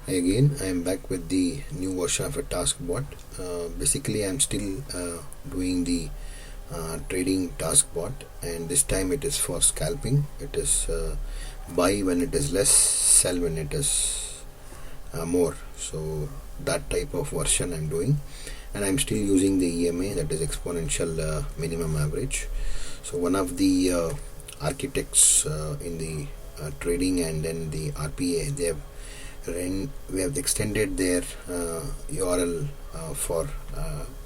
Hi again, I am back with the new version of a task bot. Basically, I'm still doing the trading task bot, and this time it is for scalping. It is buy when it is less, sell when it is more. So, that type of version I'm doing, and I'm still using the EMA, that is exponential minimum average. So, one of the architects in the trading and then the RPA, we have extended their URL for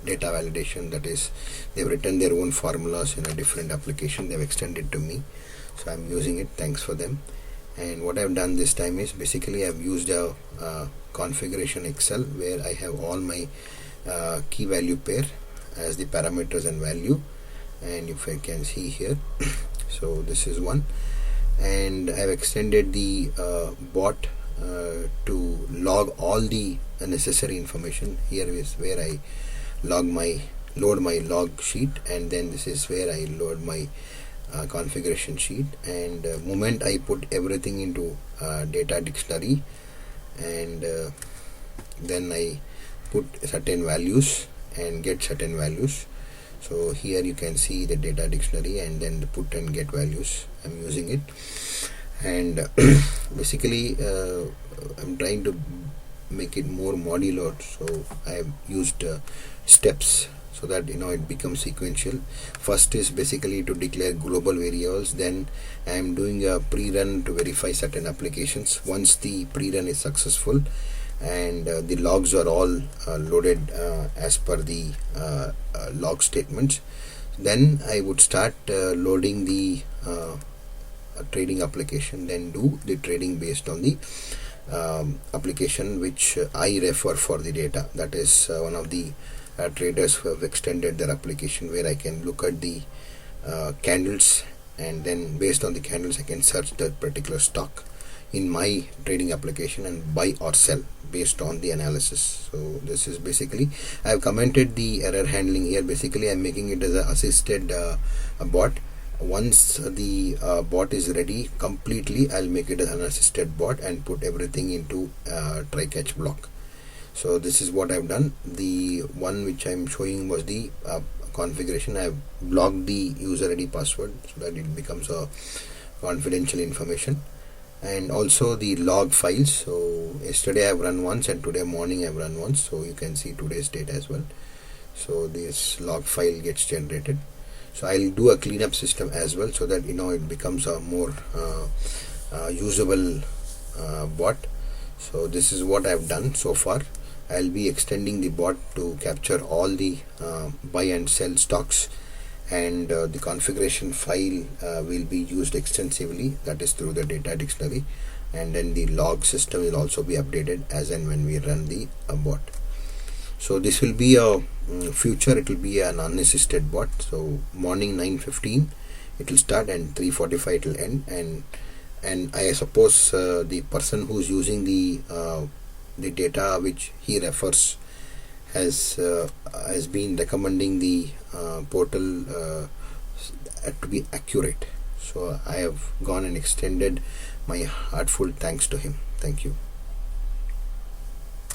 data validation. That is, they've written their own formulas in a different application. They've extended to me, so I'm using it. Thanks for them. And what I've done this time is basically I've used a configuration Excel where I have all my key value pair as the parameters and value. And if I can see here, so this is one, and I've extended the bot to log all the necessary information. Here is where I load my log sheet, and then this is where I load my configuration sheet. And moment I put everything into data dictionary, and then I put certain values and get certain values. So here you can see the data dictionary and then the put and get values. I'm using it, and basically I'm trying to make it more modular. So I have used steps so that it becomes sequential. First is basically to declare global variables. Then I am doing a pre-run to verify certain applications. Once the pre-run is successful and the logs are all loaded as per the log statements, then I would start loading the trading application, then do the trading based on the application which I refer for the data. That is one of the traders who have extended their application where I can look at the candles, and then based on the candles I can search that particular stock in my trading application and buy or sell based on the analysis. So this is basically, I have commented the error handling here. Basically I'm making it as an assisted bot. Once the bot is ready completely, I'll make it as an assisted bot and put everything into try catch block. So this is what I've done. The one which I'm showing was the configuration. I've blocked the user ID password so that it becomes a confidential information, and also the log files. So yesterday I've run once and today morning I've run once, so you can see today's date as well. So this log file gets generated. So I'll do a cleanup system as well so that it becomes a more usable bot. So this is what I've done so far. I'll be extending the bot to capture all the buy and sell stocks, and the configuration file will be used extensively, that is through the data dictionary, and then the log system will also be updated as and when we run the bot. So this will be a future, it will be an unassisted bot. So morning 9:15 it will start and 3:45 it will end, and I suppose the person who's using the data which he refers has been recommending the portal to be accurate. So I have gone and extended my heartful thanks to him. Thank you.